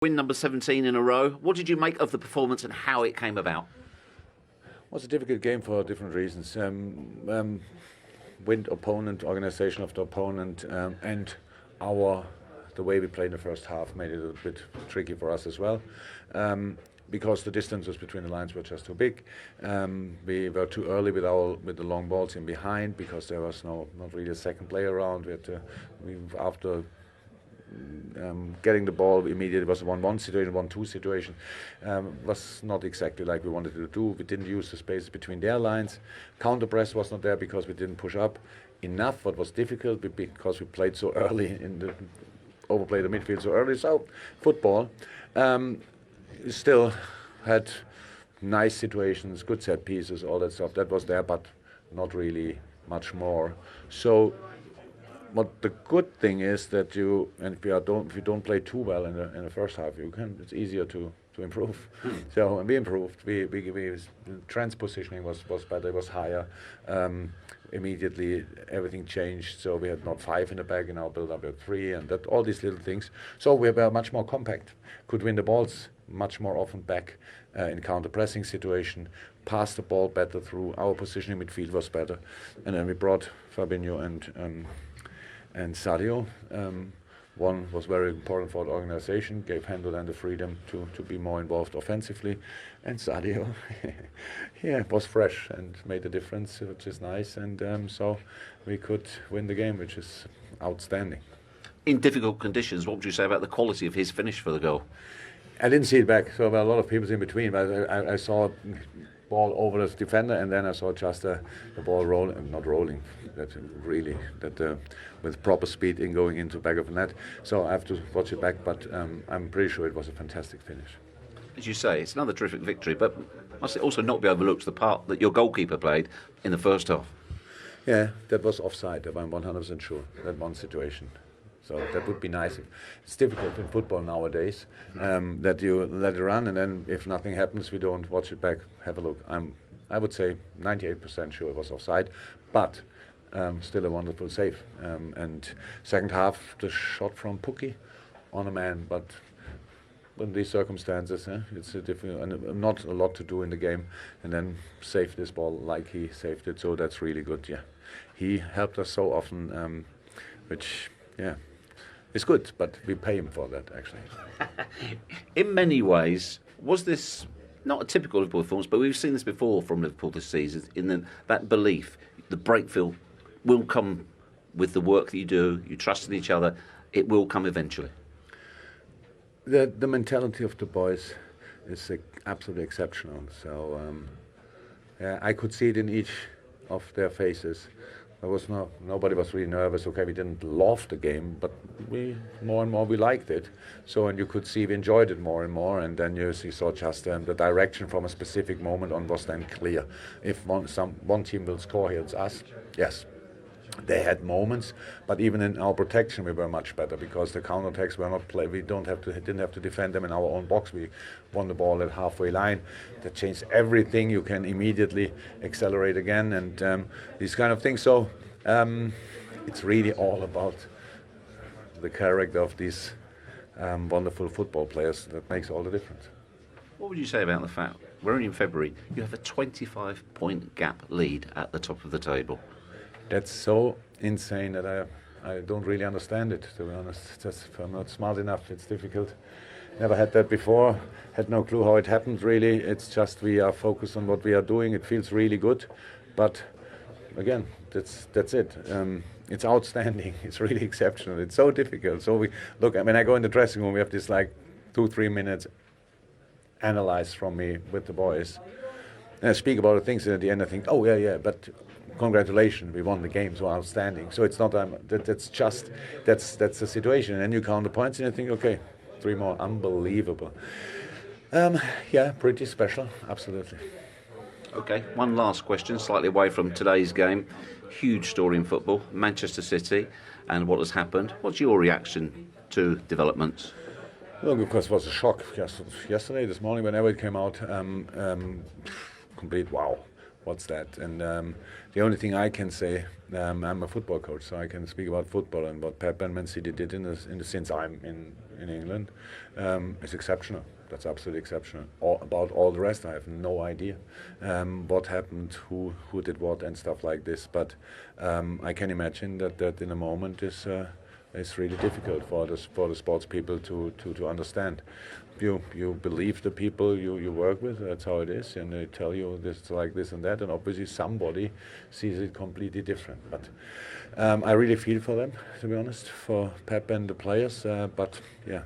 Win number 17 in a row. What did you make of the performance and how it came about? It was a difficult game for different reasons. Wind opponent, organisation of the opponent, and the way we played in the first half made it a bit tricky for us as well. Because the distances between the lines were just too big. We were too early with the long balls in behind because there was not really a second player around. After getting the ball immediately, it was a 1-1 situation, 1-2 situation. Was not exactly like we wanted to do. We didn't use the space between their lines. Counter press was not there because we didn't push up enough. What was difficult because we played so early overplayed the midfield so early. So football. Still had nice situations, good set pieces, all that stuff. That was there, but not really much more. So what the good thing is that if you don't play too well in the first half, it's easier to improve. So and we improved. We transpositioning was better. It was higher. Immediately everything changed. So we had not 5 in the back, and now build up at 3, and that all these little things. So we were much more compact. Could win the balls much more often back in counter pressing situation. Passed the ball better through. Our position in midfield was better, and then we brought Fabinho and Sadio. One was very important for the organization, gave Hendo then the freedom to be more involved offensively. And Sadio, was fresh and made a difference, which is nice. And so we could win the game, which is outstanding. In difficult conditions, what would you say about the quality of his finish for the goal? I didn't see it back, so there were a lot of people in between, but I saw ball over the defender, and then I saw just the ball not rolling, with proper speed going into back of the net. So I have to watch it back, but I'm pretty sure it was a fantastic finish. As you say, it's another terrific victory, but must it also not be overlooked the part that your goalkeeper played in the first half? Yeah, that was offside, I'm 100% sure, that one situation. So that would be nice. It's difficult in football nowadays that you let it run, and then if nothing happens, we don't watch it back, have a look. I would say 98% sure it was offside, but still a wonderful save. And second half, the shot from Pukki on a man, but in these circumstances, it's a difficult, and not a lot to do in the game, and then save this ball like he saved it. So that's really good. Yeah, he helped us so often, which it's good, but we pay him for that, actually. In many ways, was this not a typical Liverpool performance, but we've seen this before from Liverpool this season, in that belief, the breakthrough will come with the work that you do, you trust in each other, it will come eventually. The mentality of the boys is absolutely exceptional. So I could see it in each of their faces. Nobody was really nervous. Okay, we didn't love the game, but more and more we liked it. So, and you could see we enjoyed it more and more. And then you saw just the direction from a specific moment on was then clear. If one team will score here, it's us. Yes, they had moments, but even in our protection we were much better because the counterattacks were not played. We didn't have to defend them in our own box. We won the ball at halfway line. That changed everything. You can immediately accelerate again, and these kind of things. So it's really all about the character of these wonderful football players that makes all the difference. What would you say about the fact we're only in February, you have a 25-point gap lead at the top of the table? That's so insane that I don't really understand it, to be honest. If I'm not smart enough, it's difficult. Never had that before, had no clue how it happened really. It's just we are focused on what we are doing. It feels really good, but again, that's it. It's outstanding. It's really exceptional. It's so difficult. So when I go in the dressing room, we have this 2-3 minutes analyzed from me with the boys. And I speak about the things, and at the end I think, oh yeah, but congratulations, we won the game, so outstanding. So it's not that's the situation, and then you count the points and you think, okay, 3 more, unbelievable. Pretty special, absolutely. Okay, one last question, slightly away from today's game. Huge story in football, Manchester City, and what has happened. What's your reaction to developments? Well, of course, it was a shock yesterday, this morning, whenever it came out. Complete wow. what's that? And the only thing I can say, I'm a football coach, so I can speak about football, and what Pep and Man City did in the since I'm in England is exceptional. That's absolutely exceptional. About all the rest, I have no idea what happened, who did what, and stuff like this. But I can imagine that in a moment is really difficult for the sports people to understand. You believe the people you work with. That's how it is, and they tell you this like this and that, and obviously somebody sees it completely different. But I really feel for them, to be honest, for Pep and the players. But yeah.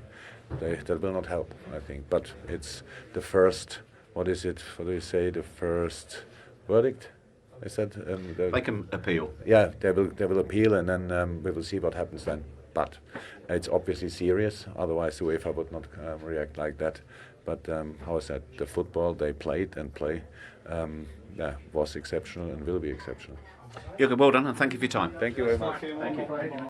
That will not help, I think. But it's the first. What is it? What do you say? The first verdict. Is that? They can appeal. Yeah, they will appeal, and then we will see what happens then. But it's obviously serious. Otherwise, the UEFA would not react like that. But how I said, the football they played and play was exceptional and will be exceptional. Jurgen, well done, and thank you for your time. Thank you very much. Thank you.